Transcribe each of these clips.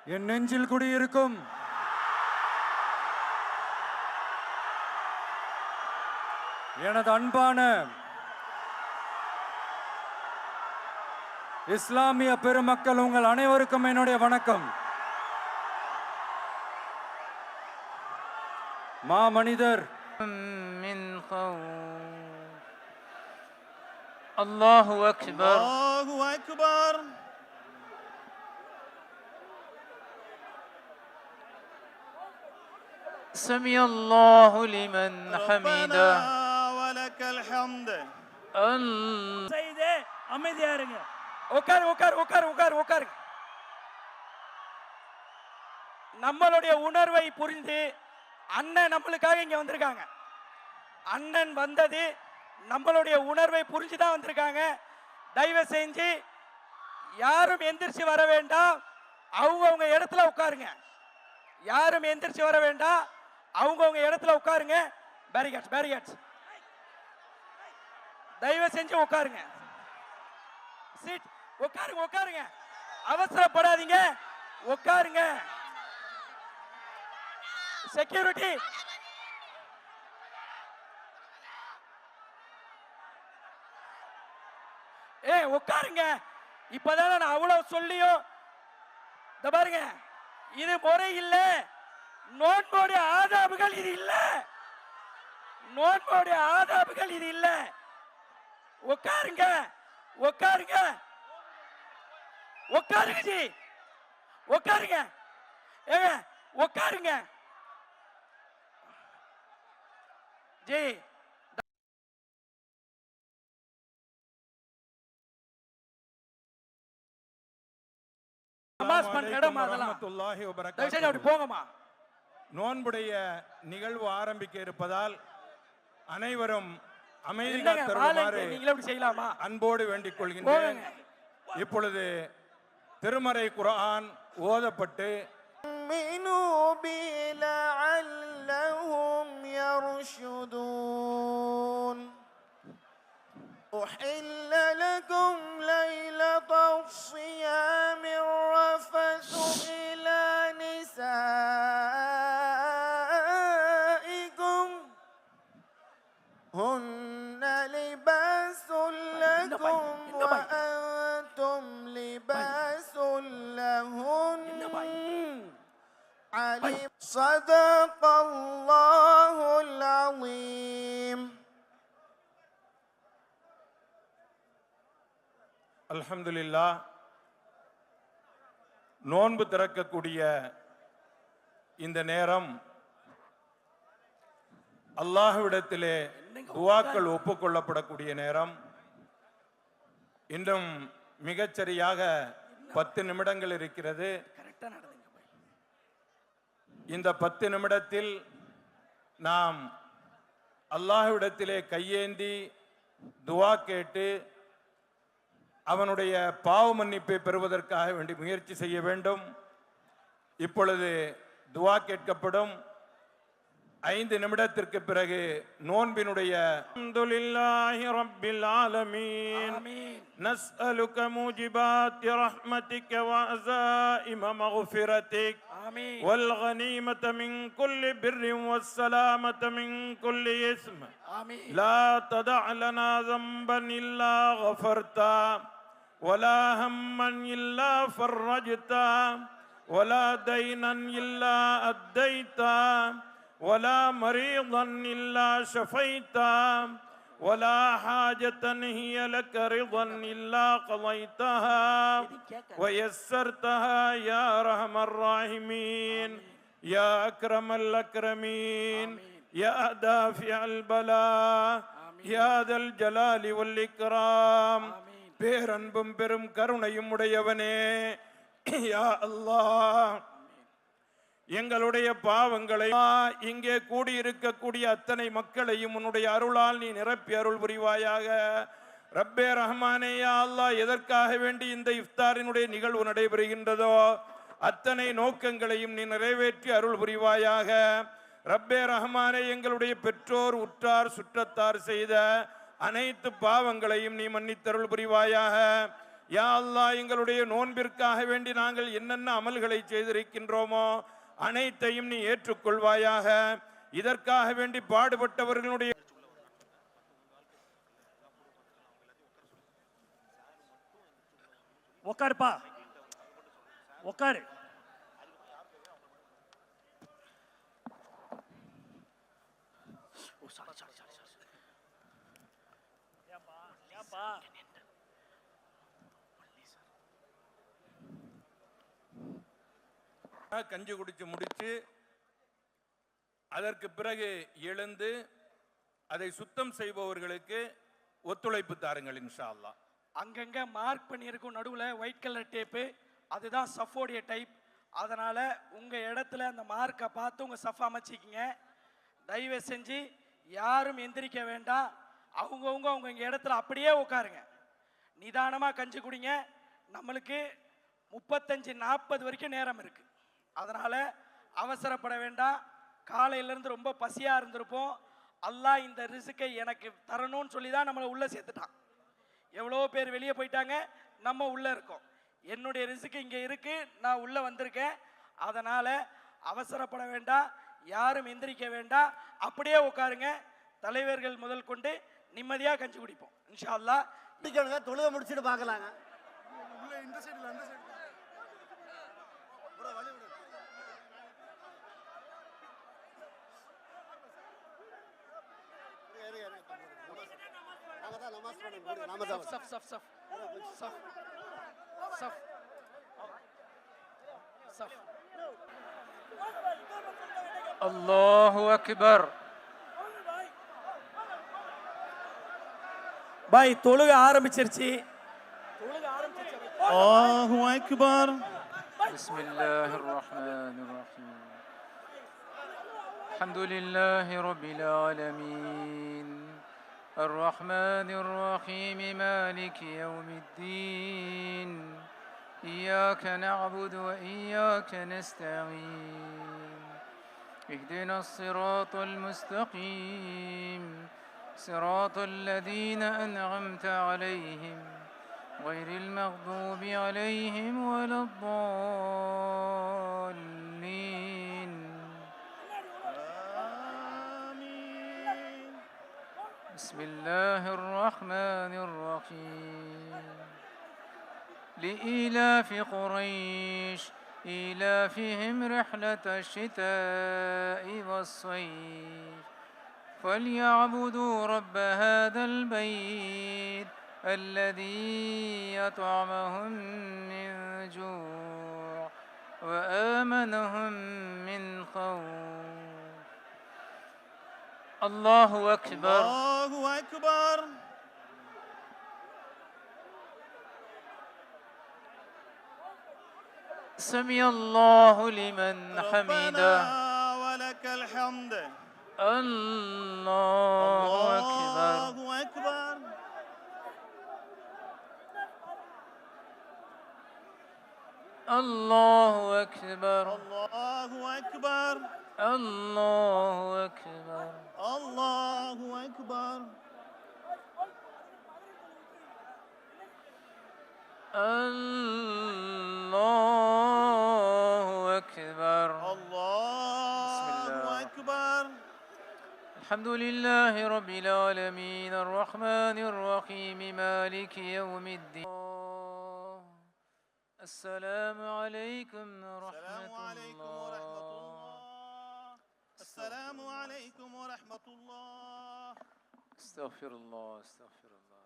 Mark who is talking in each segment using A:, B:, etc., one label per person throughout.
A: என் நெஞ்சில் குடியிருக்கும் எனது அன்பான இஸ்லாமிய பெருமக்கள், உங்கள் அனைவருக்கும் என்னுடைய வணக்கம். மாமனிதர்
B: அல்லாஹு அக்பர்.
C: அல்லாஹு அக்பர்.
B: سمع الله لمن حمده.
C: ولك الحمد.
D: செய்தே அமைதியா இருங்க.
E: உட்கார் உட்கார் உட்கார் உட்கார் உட்கார். நம்மளுடைய உணர்வை புரிந்து அண்ணன் நம்மளுக்காக இங்க வந்திருக்காங்க. அண்ணன் வந்தது நம்மளுடைய உணர்வை புரிஞ்சுதான் வந்திருக்காங்க. தயவு செஞ்சு யாரும் எந்திரிச்சு வர வேண்டாம், அவங்கவுங்க இடத்துல உட்காருங்க. யாரும் எந்திரிச்சு வர வேண்டாம், அவங்கவுங்க இடத்துல உட்காருங்க. பேரிகேட்ஸ் பேரிகேட்ஸ், தயவு செஞ்சு உட்காருங்க. சீட் உட்காருங்க உட்காருங்க, அவசரப்படாதீங்க, உட்காருங்க. செக்யூரிட்டி உட்காருங்க. இப்பதானே நான் அவ்வளவு சொல்லியும் பாருங்க, இது முறை இல்ல. நோன்போடைய ஆதாபுகள் இது இல்ல. நோன்போடைய ஆதாபுகள் இது இல்ல. உட்காருங்க உட்காருங்க உட்காருங்க ஜி, உட்காருங்க. ஏங்க உட்காருங்க ஜி.
F: நோன்புடைய நிகழ்வு ஆரம்பிக்க இருப்பதால் அனைவரும் அமைதி காத்தருமாறு அன்போடு வேண்டிக் கொள்கின்றேன். இப்பொழுது திருமறை குர்ஆன் ஓதப்பட்டு
C: أحل لكم ليلة الصيام الرفث إلى نسائكم هن لباس لكم وأنتم لباس لهن علم. صدق الله العظيم.
F: அல்ஹம்துலில்லாஹ். நோன்பு திறக்கக்கூடிய இந்த நேரம் அல்லாஹ்விடத்திலே துஆக்கள் ஒப்புக்கொள்ளப்படக்கூடிய நேரம். இன்னும் மிகச்சரியாக 10 நிமிடங்கள் இருக்கிறது. இந்த 10 நிமிடத்தில் நாம் அல்லாஹ்விடத்திலே கையேந்தி துஆ கேட்டு அவனுடைய பாவ மன்னிப்பை பெறுவதற்காக வேண்டி முயற்சி செய்ய வேண்டும். இப்பொழுது துஆ கேட்கப்படும். 5 நிமிடத்திற்கு பிறகு நோன்பினுடைய அல்ஹம்துலில்லாஹி ரப்பில் ஆலமீன் நஸ்அலுக மூஜிபாத்தி ரஹ்மதிக வ அஸாயிம மக்ஃபிரதிக் வல் கனீமத மின் குல்லி பிர்ரின் வஸ் ஸலாமத மின் குல்லி இஸ்ம் லா ததஅ லனா ذنبا இல்லா கஃபர்தா வலா ஹம்மன் இல்லா ஃபர்ரஜ்தா வலா தைனன் இல்லா அத்தைதா ولا مريضا إلا شفيتا ولا حاجة هي لك رضا إلا قضيتها ويسرتها يا أرحم الراحمين يا أكرم الأكرمين يا دافع البلاء يا ذا الجلال والإكرام. பேரன்பும் பெரும் கருணையும் உடையவனே, யா அல்லாஹ், எங்களுடைய பாவங்களை இங்கே கூடியிருக்கக்கூடிய அத்தனை மக்களையும் உன்னுடைய அருளால் நீ நிரப்பி அருள் புரிவாயாக. ரப்பே ரஹ்மானே, யா அல்லாஹ், எதற்காக வேண்டி இந்த இஃப்தாரினுடைய நிகழ்வு நடைபெறுகின்றதோ அத்தனை நோக்கங்களையும் நீ நிறைவேற்றி அருள் புரிவாயாக. ரப்பே ரஹ்மானே, எங்களுடைய பெற்றோர் உற்றார் சுற்றத்தார் செய்த அனைத்து பாவங்களையும் நீ மன்னித்தருள் புரிவாயாக. யா அல்லாஹ் எங்களுடைய நோன்பிற்காக வேண்டி நாங்கள் என்னென்ன அமல்களை செய்திருக்கின்றோமோ அனைத்தையும் நீ ஏற்றுக்கொள்வாயாக. இதற்காக வேண்டி பாடுபட்டவர்களுடைய
E: உட்காருப்பா, உட்காரு.
F: கஞ்சி குடிச்சு முடிச்சு அதற்கு பிறகு எழுந்து அதை சுத்தம் செய்பவர்களுக்கு ஒத்துழைப்பு தாருங்கள் இன்ஷா அல்லாஹ்.
E: அங்கங்க மார்க் பண்ணியிருக்கும் நடுவில் ஒயிட் கலர் டேப்பு, அதுதான் சஃபோடைய டைப். அதனால உங்க இடத்துல அந்த மார்க்கை பார்த்து உங்க சஃப் அமைச்சிக்கிங்க. தயவு செஞ்சு யாரும் எந்திரிக்க வேண்டாம். அவங்கவுங்க அவங்க இடத்துல அப்படியே உட்காருங்க. நிதானமாக கஞ்சி குடிங்க. நம்மளுக்கு 35-40 வரைக்கும் நேரம் இருக்கு. அதனால அவசரப்பட வேண்டாம். காலையிலேருந்து ரொம்ப பசியாக இருந்திருப்போம். அல்லாஹ் இந்த ரிஸ்கை எனக்கு தரணும்னு சொல்லி தான் நம்மளை உள்ளே சேர்த்துட்டான். எவ்வளோ பேர் வெளியே போயிட்டாங்க, நம்ம உள்ளே இருக்கோம். என்னுடைய ரிஸ்க் இங்கே இருக்கு, நான் உள்ளே வந்திருக்கேன். அதனால் அவசரப்பட வேண்டாம், யாரும் எந்திரிக்க வேண்டாம், அப்படியே உட்காருங்க. தலைவர்கள் முதல் கொண்டு நிம்மதியாக கஞ்சி குடிப்போம் இன்ஷா அல்லாஹ்.
C: தொழுகை முடிச்சுட்டு பார்க்கலாங்க.
B: Allahu Akbar.
E: பாய் தொழுகை ஆரம்பிச்சிருச்சு.
C: அல்லாஹு Akbar.
B: Bismillahir Rahmanir Rahim. Alhamdulillahi Rabbil Alamin. الرحمن الرحيم مالك يوم الدين إياك نعبد وإياك نستعين اهدنا الصراط المستقيم صراط الذين أنعمت عليهم غير المغضوب عليهم ولا الضالين. بسم الله الرحمن الرحيم. لإيلاف قريش إيلافهم رحلة الشتاء والصيف فليعبدوا رب هذا البيت الذي أطعمهم من جوع وآمنهم من خوف. الله أكبر.
C: الله أكبر.
B: سمع الله لمن حمده.
C: ولك الحمد.
B: الله أكبر.
C: الله أكبر.
B: الله أكبر.
C: الله أكبر.
B: الله أكبر.
C: الله أكبر.
B: الله أكبر.
C: الله أكبر.
B: الحمد لله رب العالمين الرحمن الرحيم مالك يوم الدين. السلام عليكم ورحمة الله.
C: السلام عليكم ورحمة الله.
B: استغفر الله استغفر الله.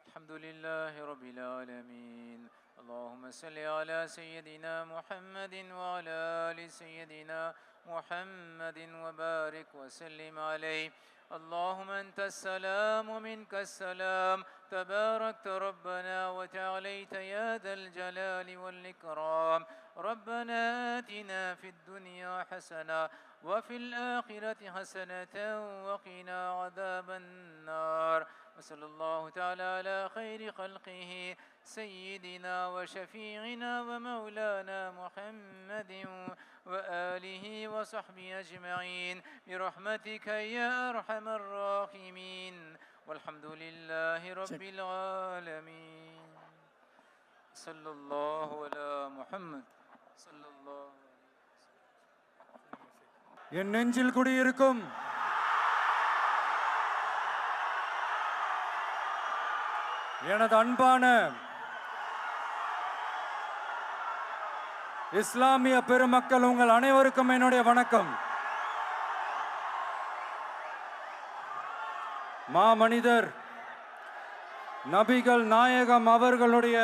B: الحمد لله رب العالمين. اللهم صل على سيدنا محمد وعلى آل سيدنا محمد وبارك وسلم عليه. اللهم أنت السلام ومنك السلام تباركت ربنا وتعاليت يا ذا الجلال والإكرام. ربنا آتنا في الدنيا حسنة وفي الآخرة حسنة وقنا عذاب النار. وصلى الله تعالى على خير خلقه سيدنا وشفيعنا ومولانا محمد وآله وصحبه أجمعين برحمتك يا أرحم الراحمين والحمد لله رب العالمين صلى الله على محمد صلى الله
A: என் நெஞ்சில் குடியிருக்கும் எனது அன்பான இஸ்லாமிய பெருமக்கள் உங்கள் அனைவருக்கும் என்னுடைய வணக்கம். மாமனிதர் நபிகள் நாயகம் அவர்களுடைய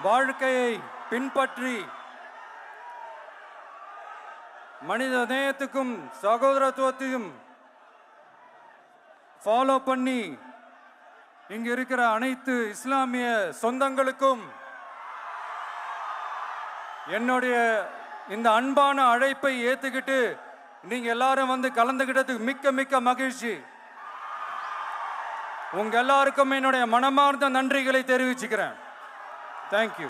A: வாழ்க்கையை பின்பற்றி மனித நேயத்துக்கும் சகோதரத்துவத்தையும் ஃபாலோ பண்ணி இங்க இருக்கிற அனைத்து இஸ்லாமிய சொந்தங்களுக்கும் என்னுடைய இந்த அன்பான அழைப்பை ஏத்துக்கிட்டு நீங்க எல்லாரும் வந்து கலந்துகிட்டதுக்கு மிக்க மிக்க மகிழ்ச்சி. உங்க எல்லாருக்கும் என்னுடைய மனமார்ந்த நன்றிகளை தெரிவிச்சுக்கிறேன். தேங்க்யூ.